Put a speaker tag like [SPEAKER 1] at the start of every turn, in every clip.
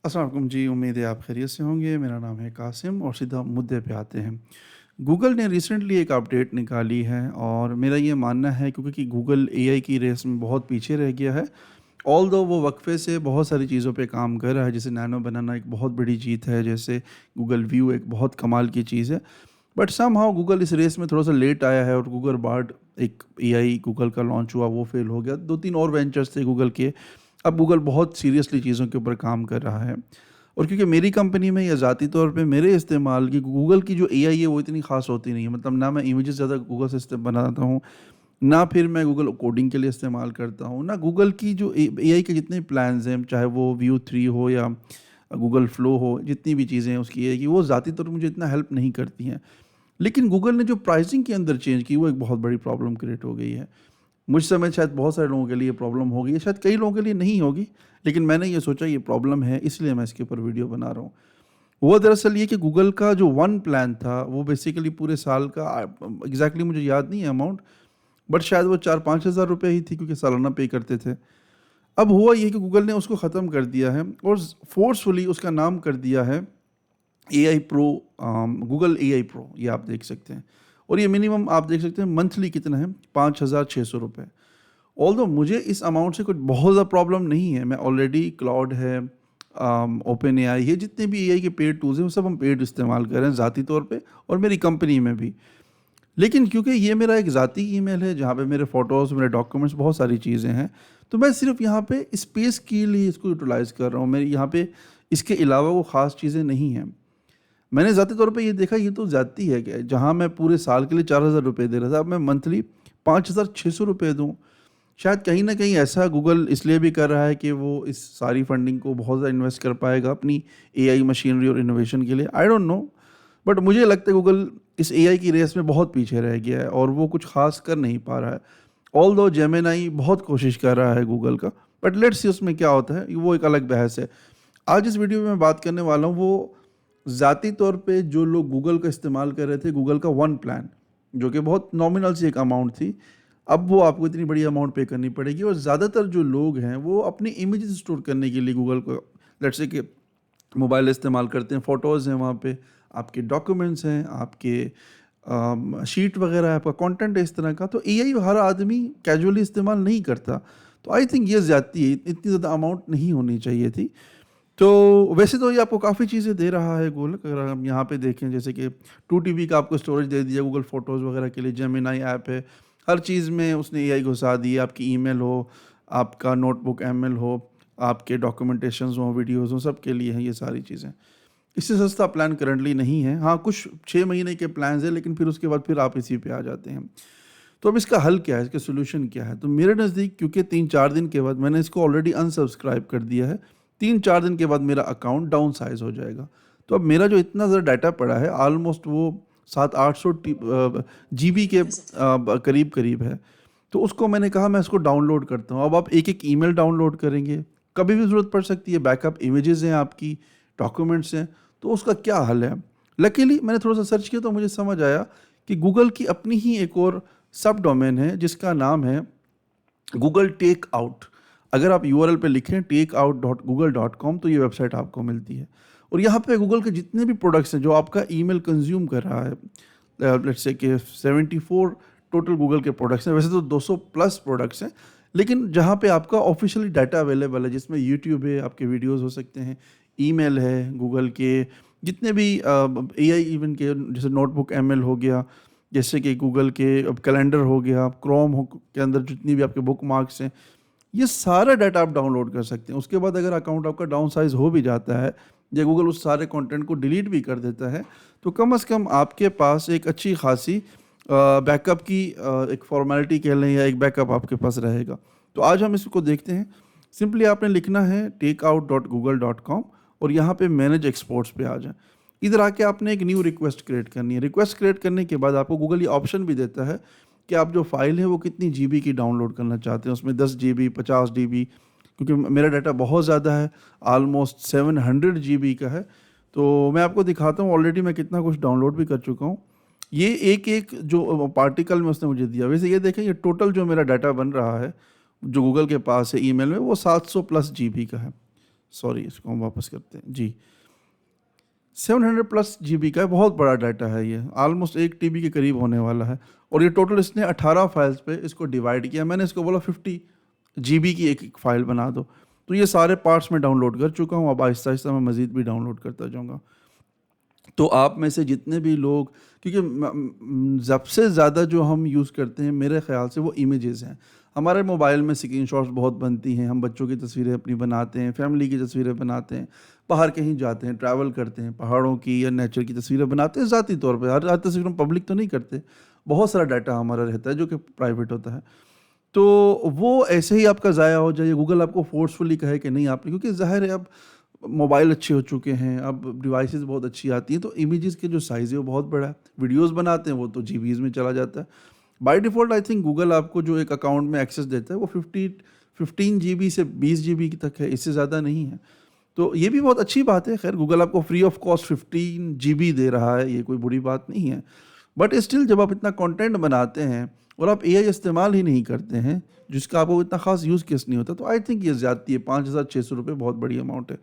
[SPEAKER 1] अस्सलाम वालेकुम जी, उम्मीद है आप खैरियत से होंगे। मेरा नाम है कासिम और सीधा मुद्दे पे आते हैं। गूगल ने रिसेंटली एक अपडेट निकाली है और मेरा ये मानना है क्योंकि गूगल एआई की रेस में बहुत पीछे रह गया है। ऑल्दो वो वक्फ़े से बहुत सारी चीज़ों पे काम कर रहा है, जैसे नैनो बनाना एक बहुत बड़ी जीत है, जैसे गूगल व्यू एक बहुत कमाल की चीज़ है। बट समहाउ गूगल इस रेस में थोड़ा-सा लेट आया है और गूगल बार्ड एक एआई गूगल का लॉन्च हुआ, वो फ़ेल हो गया। 2-3 और वेंचर्स थे गूगल के। अब गूगल बहुत सीरियसली चीज़ों के ऊपर काम कर रहा है और क्योंकि मेरी कंपनी में या ज़ाती तौर पे मेरे इस्तेमाल की गूगल की जो एआई है वो इतनी ख़ास होती नहीं है। मतलब ना मैं इमेजेस ज़्यादा गूगल से बनाता हूँ, ना फिर मैं गूगल कोडिंग के लिए इस्तेमाल करता हूँ, ना गूगल की जो एआई के जितने प्लान्स हैं, चाहे वो व्यू 3 हो या गूगल फ्लो हो, जितनी भी चीज़ें हैं उसकी एआई की, वो ज़ाती तौर पे मुझे इतना हेल्प नहीं करती हैं। लेकिन गूगल ने जो प्राइसिंग के अंदर चेंज की, वो एक बहुत बड़ी प्रॉब्लम क्रिएट हो गई है। मुझ समय शायद बहुत सारे लोगों के लिए प्रॉब्लम होगी, या शायद कई लोगों के लिए नहीं होगी, लेकिन मैंने ये सोचा ये प्रॉब्लम है, इसलिए मैं इसके ऊपर वीडियो बना रहा हूँ। हुआ दरअसल ये कि गूगल का जो वन प्लान था, वो बेसिकली पूरे साल का एग्ज़ैक्टली मुझे याद नहीं है अमाउंट, बट शायद वो 4-5 हज़ार रुपए ही थी क्योंकि सालाना पे करते थे। अब हुआ ये कि गूगल ने उसको ख़त्म कर दिया है और फ़ोर्सफुली उसका नाम कर दिया है AI pro, Google AI pro, ये आप देख सकते हैं। और ये मिनिमम आप देख सकते हैं मंथली कितना है, 5,600 रुपये। ऑल्दो मुझे इस अमाउंट से कुछ बहुत ज़्यादा प्रॉब्लम नहीं है। मैं ऑलरेडी क्लाउड है, ओपन एआई, ये जितने भी एआई के पेड टूल्स हैं वो सब हम पेड इस्तेमाल कर रहे हैं ज़ाती तौर पे और मेरी कंपनी में भी। लेकिन क्योंकि ये मेरा एक ज़ाती ईमेल है जहाँ पे मेरे फ़ोटोज़, मेरे डॉक्यूमेंट्स, बहुत सारी चीज़ें हैं, तो मैं सिर्फ़ यहाँ पे स्पेस के लिए इसको यूटिलाइज़ कर रहा हूँ। मेरे यहाँ पे इसके अलावा वो ख़ास चीज़ें नहीं हैं। मैंने ज़ाती तौर पे ये देखा, ये तो ज़्यादती है क्या? जहाँ मैं पूरे साल के लिए 4,000 रुपए दे रहा था, अब मैं मंथली 5,600 रुपए दूँ। शायद कहीं न कहीं ऐसा गूगल इसलिए भी कर रहा है कि वो इस सारी फंडिंग को बहुत ज़्यादा इन्वेस्ट कर पाएगा अपनी एआई मशीनरी और इनोवेशन के लिए। आई डोंट नो, बट मुझे लगता है गूगल इस एआई की रेस में बहुत पीछे रह गया है और वो कुछ ख़ास कर नहीं पा रहा है। ऑल्दो जेमिनी बहुत कोशिश कर रहा है गूगल का, बट लेट्स सी उसमें क्या होता है, वो एक अलग बहस है। आज इस वीडियो में मैं बात करने वाला हूँ वो ज़ाती तौर पे जो लोग गूगल का इस्तेमाल कर रहे थे, गूगल का वन प्लान, जो कि बहुत नॉमिनल सी एक अमाउंट थी। अब वो आपको इतनी बड़ी अमाउंट पे करनी पड़ेगी और ज़्यादातर जो लोग हैं वो अपनी इमेजेस स्टोर करने के लिए गूगल को, लेट्स से कि मोबाइल इस्तेमाल करते हैं, फ़ोटोज़ हैं वहाँ पे, आपके डॉक्यूमेंट्स हैं, आपके शीट वगैरह है, आपका कंटेंट है इस तरह का, तो एआई हर आदमी कैजुअली इस्तेमाल नहीं करता। तो आई थिंक ये ज़्यादती है, इतनी ज़्यादा अमाउंट नहीं होनी चाहिए थी। तो वैसे तो ये आपको काफ़ी चीज़ें दे रहा है गूगल, अगर हम यहाँ पे देखें जैसे कि 2 टीबी का आपको स्टोरेज दे दिया गूगल फ़ोटोज़ वगैरह के लिए, जेमिनी ऐप है, हर चीज़ में उसने एआई घुसा दी है, आपकी ईमेल हो, आपका नोटबुक एमएल हो, आपके डॉक्यूमेंटेशंस हों, वीडियोज़ हों, सब के लिए हैं ये सारी चीज़ें। इससे सस्ता प्लान करंटली नहीं है, हाँ कुछ 6 महीने के प्लान्स हैं, लेकिन फिर उसके बाद फिर आप इसी पे आ जाते हैं। तो अब इसका हल क्या है, इसका सॉल्यूशन क्या है? तो मेरे नज़दीक क्योंकि 3-4 दिन के बाद मैंने इसको ऑलरेडी अनसब्सक्राइब कर दिया है, 3-4 दिन के बाद मेरा अकाउंट डाउन साइज़ हो जाएगा। तो अब मेरा जो इतना ज़्यादा डाटा पड़ा है, ऑलमोस्ट वो 700-800 जीबी के करीब-करीब है। तो उसको मैंने कहा मैं इसको डाउनलोड करता हूँ। अब आप एक-एक ईमेल डाउनलोड करेंगे, कभी भी ज़रूरत पड़ सकती है, बैकअप इमेजेज़ हैं आपकी, डॉक्यूमेंट्स हैं, तो उसका क्या हल है? लकीली मैंने थोड़ा-सा सर्च किया तो मुझे समझ आया कि गूगल की अपनी ही एक और सब डोमेन है जिसका नाम है गूगल टेक आउट। अगर आप यूआरएल पे लिखें takeout.google.com तो ये वेबसाइट आपको मिलती है और यहाँ पे गूगल के जितने भी प्रोडक्ट्स हैं जो आपका ईमेल कंज्यूम कर रहा है, लेट्स से कि 74 टोटल गूगल के प्रोडक्ट्स हैं, वैसे तो 200 प्लस प्रोडक्ट्स हैं, लेकिन जहाँ पे आपका ऑफिशियली डाटा अवेलेबल है, जिसमें यूट्यूब है, आपके वीडियोस हो सकते हैं, ईमेल है, गूगल के जितने भी एआई इवन के, जैसे नोटबुक एमएल हो गया, जैसे कि गूगल के अब कैलेंडर हो गया, क्रोम हो के अंदर जितनी भी आपके बुक मार्क्स हैं, ये सारा डाटा आप डाउनलोड कर सकते हैं। उसके बाद अगर अकाउंट आपका डाउन साइज़ हो भी जाता है या गूगल उस सारे कंटेंट को डिलीट भी कर देता है, तो कम से कम आपके पास एक अच्छी खासी बैकअप की एक फॉर्मेलिटी कह लें या एक बैकअप आपके पास रहेगा। तो आज हम इसको देखते हैं। सिंपली आपने लिखना है takeout.google.com और यहाँ पे मैनेज एक्सपोर्ट्स पे आ जाएँ। इधर आके आपने एक न्यू रिक्वेस्ट क्रिएट करनी है। रिक्वेस्ट क्रिएट करने के बाद आपको गूगल ये ऑप्शन भी देता है कि आप जो फ़ाइल है वो कितनी जीबी की डाउनलोड करना चाहते हैं। उसमें 10 जीबी, 50 जीबी, क्योंकि मेरा डाटा बहुत ज़्यादा है, ऑलमोस्ट 700 जीबी का है। तो मैं आपको दिखाता हूँ ऑलरेडी मैं कितना कुछ डाउनलोड भी कर चुका हूँ। ये एक-एक जो पार्टिकल में उसने मुझे दिया। वैसे ये देखें, ये टोटल जो मेरा डाटा बन रहा है, जो गूगल के पास है ईमेल में, वो 700 प्लस जीबी का है। सॉरी, इसको हम वापस करते हैं जी। 700+ GB का है, बहुत बड़ा डाटा है ये, ऑलमोस्ट 1 TB के करीब होने वाला है। और ये टोटल इसने 18 फाइल्स पे इसको डिवाइड किया। मैंने इसको बोला 50 GB की एक फाइल बना दो, तो ये सारे पार्ट्स में डाउनलोड कर चुका हूँ। अब आहिस्ता आहिस्ता मैं मज़ीद भी डाउनलोड करता जाऊँगा। तो आप में से जितने भी लोग, क्योंकि सबसे ज़्यादा जो हम यूज़ करते हैं मेरे ख़्याल से वो इमेजेस हैं। हमारे मोबाइल में स्क्रीनशॉट्स बहुत बनती हैं, हम बच्चों की तस्वीरें अपनी बनाते हैं, फैमिली की तस्वीरें बनाते हैं, बाहर कहीं जाते हैं, ट्रैवल करते हैं, पहाड़ों की या नेचर की तस्वीरें बनाते हैं ज़ाती तौर पे। हर तस्वीर हम पब्लिक तो नहीं करते, बहुत सारा डाटा हमारा रहता है जो कि प्राइवेट होता है। तो वो ऐसे ही आपका ज़ाया हो जाए, गूगल आपको फ़ोर्सफुली कहे कि नहीं आपने, क्योंकि ज़ाहिर है अब मोबाइल अच्छे हो चुके हैं, अब डिवाइसेस बहुत अच्छी आती हैं, तो इमेजेस के जो साइज़ है वो बहुत बड़ा है। वीडियोस बनाते हैं वो तो जीबीज़ में चला जाता है। By default I think Google आपको जो एक अकाउंट में एक्सेस देता है वो 15 GB से 20 GB तक है, इससे ज़्यादा नहीं है। तो ये भी बहुत अच्छी बात है। खैर, गूगल आपको फ्री ऑफ कॉस्ट 15 GB दे रहा है, ये कोई बुरी बात नहीं है। बट स्टिल जब आप इतना कंटेंट बनाते हैं और आप एआई इस्तेमाल ही नहीं करते हैं, जिसका आपको इतना ख़ास यूज़ केस नहीं होता, तो आई थिंक ये ज़्यादती है। 5,600 रुपये बहुत बड़ी अमाउंट है।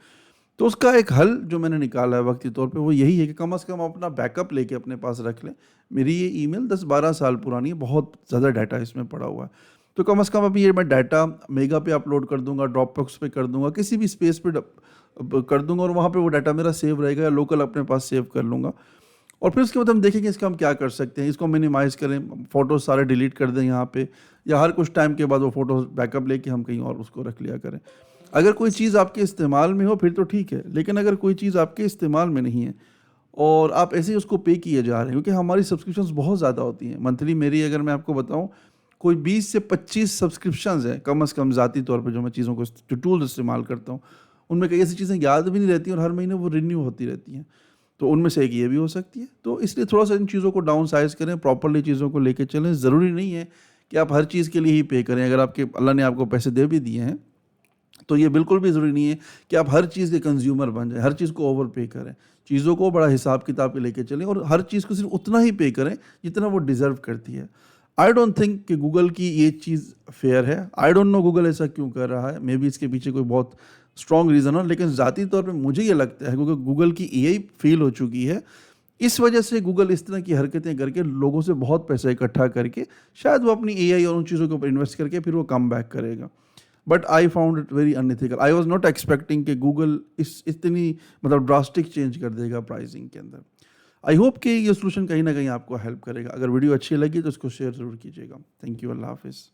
[SPEAKER 1] तो उसका एक हल जो मैंने निकाला है वक्ती तौर पे वो यही है कि कम से कम अपना बैकअप लेके अपने पास रख लें। मेरी ये ईमेल 10-12 साल पुरानी है, बहुत ज़्यादा डाटा इसमें पड़ा हुआ है। तो कम से कम अभी ये मैं डाटा मेगा पे अपलोड कर दूँगा, ड्रॉपबॉक्स पे कर दूँगा, किसी भी स्पेस पे कर दूँगा और वहाँ पे वो डाटा मेरा सेव रहेगा, या लोकल अपने पास सेव कर लूँगा। और फिर उसके बाद हम देखेंगे इसका हम क्या कर सकते हैं। इसको मिनिमाइज़ करें, फ़ोटोज़ सारे डिलीट कर दें यहाँ पे, या हर कुछ टाइम के बाद वो फ़ोटोज़ बैकअप लेके हम कहीं और उसको रख लिया करें। अगर कोई चीज़ आपके इस्तेमाल में हो फिर तो ठीक है, लेकिन अगर कोई चीज़ आपके इस्तेमाल में नहीं है और आप ऐसे ही उसको पे किए जा रहे हैं, क्योंकि हमारी सब्सक्रिप्शंस बहुत ज़्यादा होती हैं। मंथली मेरी अगर मैं आपको बताऊँ, कोई 20 से 25 सब्सक्रिप्शंस हैं कम से कम ज़ाती तौर पे, जो मैं चीज़ों को जो टूल्स इस्तेमाल करता हूँ। उनमें कई ऐसी चीज़ें याद भी नहीं रहती और हर महीने वो रिन्यू होती रहती हैं। तो उनमें से एक ये भी हो सकती है। तो इसलिए थोड़ा-सा इन चीज़ों को डाउन साइज़ करें, प्रॉपर्ली चीज़ों को लेके चलें। ज़रूरी नहीं है कि आप हर चीज़ के लिए ही पे करें। अगर आपके अल्लाह ने आपको पैसे दे भी दिए हैं, तो ये बिल्कुल भी ज़रूरी नहीं है कि आप हर चीज़ के कंज़्यूमर बन जाएँ, हर चीज़ को ओवर पे करें। चीज़ों को बड़ा हिसाब-किताब के लेके चलें और हर चीज़ को सिर्फ़ उतना ही पे करें जितना वो डिज़र्व करती है। आई डोंट थिंक कि गूगल की ये चीज़ फ़ेयर है। आई डोंट नो गूगल ऐसा क्यों कर रहा है। मेबी इसके पीछे कोई बहुत स्ट्रॉन्ग रीज़न हो, लेकिन ज़ाती तौर पे मुझे ये लगता है क्योंकि गूगल की एआई फ़ेल हो चुकी है। इस वजह से गूगल इस तरह की हरकतें करके लोगों से बहुत पैसा इकट्ठा करके शायद वो अपनी एआई और उन चीज़ों के ऊपर इन्वेस्ट करके फिर वो कम बैक करेगा। But I found it very unethical. I was not expecting कि गूगल इस इतनी मतलब ड्रास्टिक चेंज कर देगा प्राइसिंग के अंदर। आई होप कि ये सॉल्यूशन कहीं न कहीं आपको हेल्प करेगा। अगर वीडियो अच्छी लगी तो इसको शेयर ज़रूर कीजिएगा। Thank you. अल्लाह हाफ़िज़।